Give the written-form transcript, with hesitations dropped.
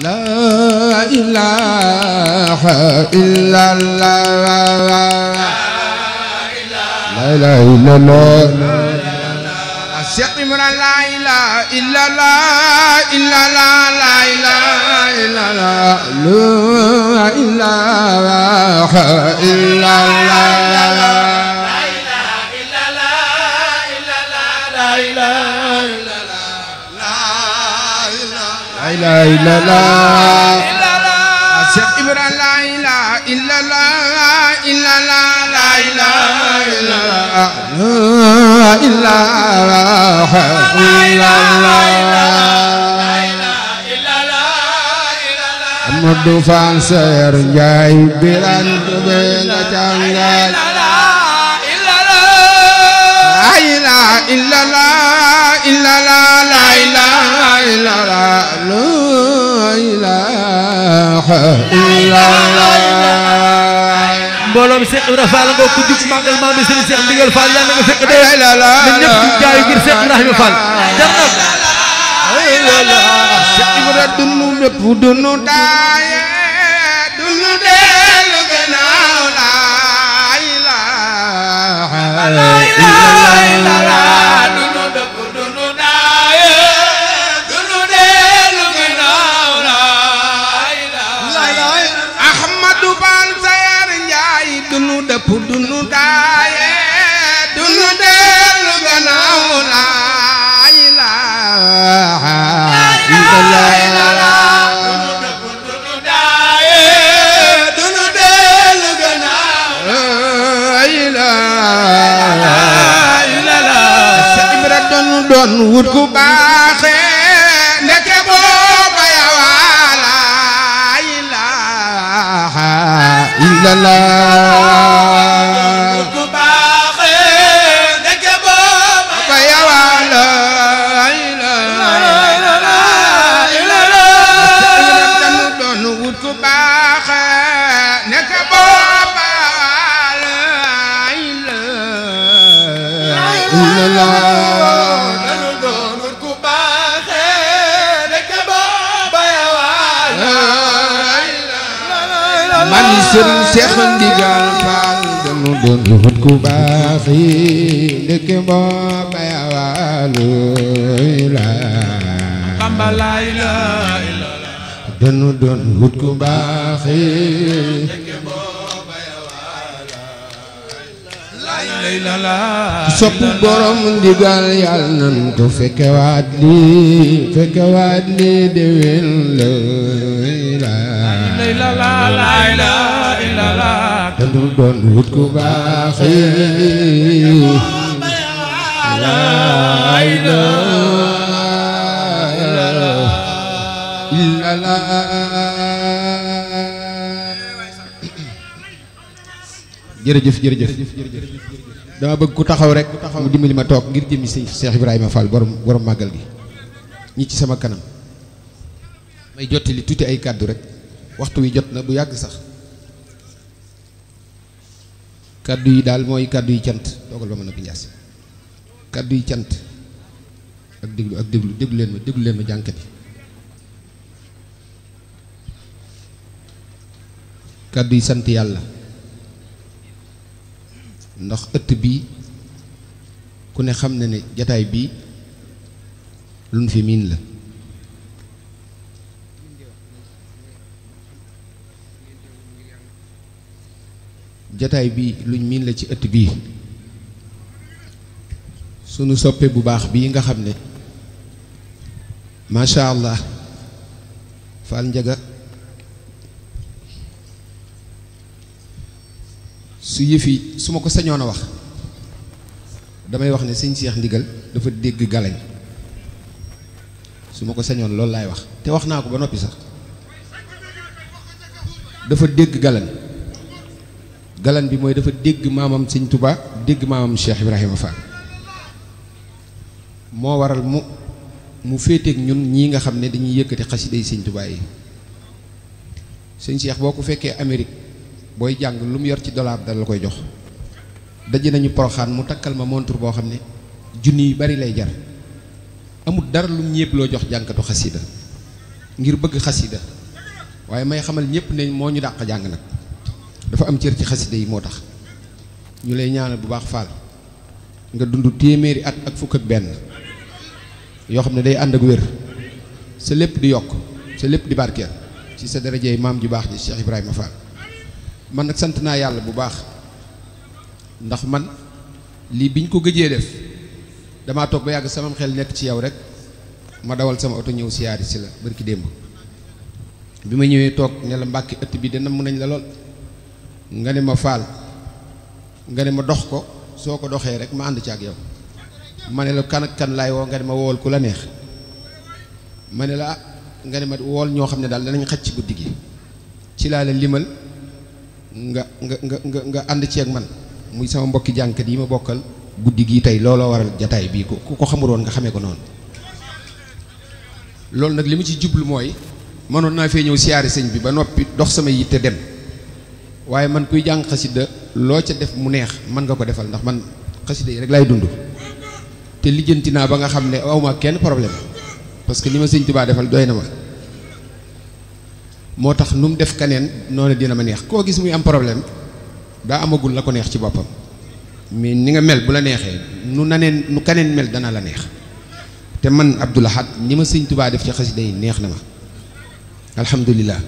la ilaha illallah la ilaha illallah Cheikh Ibra la ilaha illallah illallah la ilaha illallah la ilaha illallah la ilaha illallah la ilaha illallah Cheikh Ibra la ilaha illallah illallah la ilaha illallah la ilaha illallah Amadou Fall Sayer Ndiaye Birane Touré nga jàngal la ilaha illallah illallah la ilaha illallah la ilaha illallah mbooloo mi Cheikh Ibrahima Fall nga ko jug màggal maam bi Serigne Cheikh Ndigal Fall yàlla nga fekk dee ñun ñëpp ñu jaay ngir Cheikh Ibrahima Fall jar na Cheikh Ibrahima dunu mépp dunu daaye dunu dellu gannaaw la ilaha illallah dunu mépp dunu daaye dunu dellu gannaaw la ilaha Ahmadou Fall Sayer Ndiaye dunu dëpp dunu daaye dunu dellu gannaaw la ilaha illallah dunu dëpp dunu daaye dunu dellu gannaaw la ilaha illallah Cheikh Ibra doon wut ku baaxe ndeke booba yawa la ilaha illallah ku baaxe ndeke booba yawa la ilaha illallah doon wut ku baaxe ndeke booba la ilaha illallah man Serigne Cheikh Ndigal Fall danu doon wut ku baax yi ndeke booba yawalu Bamba la ilaha illallah danu doon wut ku baax yi ndeke booba yawalu sopp borom ndigal yàlla nan ko fekkewaat li déwén la la ilaha danu doon wut ku baax yi la ilaha illallah jërëjëf dama bëgg ku taxaw rek mu dimbali ma toog ngir jëmmi si Cheikh Ibrahima Fall borom màggal gi ñi ci sama kanam may jottali tuuti ay kàddu rek waxtu wi jot na bu yàgg sax kàddu yi daal mooy kàddu yi cant doogal ba ma noppi njaas kàddu yi cant ak déglu leen ma jànkat yi kàddu yi sant yàlla ndax ëtt bii ku ne xam na ne jataay bii lu nu fi miin la jataay bii luñ miin la ci ëtt bii sunu soppe bu baax bii nga xam ne macha allah Fall Njaga su yëfi su ma ko sañoon a wax damay wax ne sëñ Cheikh Ndigal dafa dégg galañ su ma ko sañoon loolu laay wax te wax naa ko ba noppi sax dafa dégg galan bi mooy dafa dégg maamam sëñ Touba dégg maamam Cheikh Ibrahima Fall moo waral mu féeteeg ñun ñii nga xam ne dañuy yëkkati xasida yi sëñ Touba yi sëñ Cheikh boo ko fekkee Amérique booy jàng lu mu yor ci dollar dal la koy jox daje nañu Poroxaan mu takkal ma montre boo xam ne junni yu bari lay jar amul dara lu mu ñépp loo jox jànkatu xasida ngir bëgg xasida waaye may xamal ñëpp ne moo ñu dàq jàng nag dafa am cër ci xasida yi moo tax ñu lay ñaanal bu baax Fall nga dund téeméeri at ak fukk ak benn yoo xam ne day ànd ak wér sa lépp di yokk sa lépp di barkeel ci sa darajey maam ju baax ji Cheikh Ibrahima Fall. man nag sant naa yàlla bu baax ndax man lii biñ ko gëjee def damaa toog ba yàgg sama xel nekk ci yow rek ma dawal sama oto ñëw siyaari si la barki démb bi ma ñëwee toog ne la Mbàkke ëtt bi de namm nañ la lool nga ne ma Fall nga ne ma dox ko soo ko doxee rek ma ànd ci ak yow ma ne la kan ak kan laay woo nga ne ma wool ku la neex ma ne la nga ne ma wool ñoo xam ne daal danañ xaj ci guddi gi ci laa la limal nga ànd ci ak man muy sama mbokki jànkat yi ma bokkal guddi gii tey looloo waral jataay bii ku ko xamul woon nga xamee ko noonu loolu nag li mu ci jublu mooy mënoon naa fee ñëw siyaari sëñ bi ba noppi dox sama yitte dem waaye man kuy jàng xasida loo ca def mu neex mën nga ko defal ndax man xasida yi rek laay dund te lijjanti naa ba nga xam ne awma kenn problème parce que li ma sëñ Tuubaa defal doy na ma moo tax nu mu def kaneen noonu dina ma neex koo gis muy am problème daa amagul la ko neex ci boppam mais ni nga mel bu la neexee nu kaneen mel dana la neex te man Abdou Lahad ni ma sëñ Tuubaa def ci xasida yi neex na ma alhamdulilah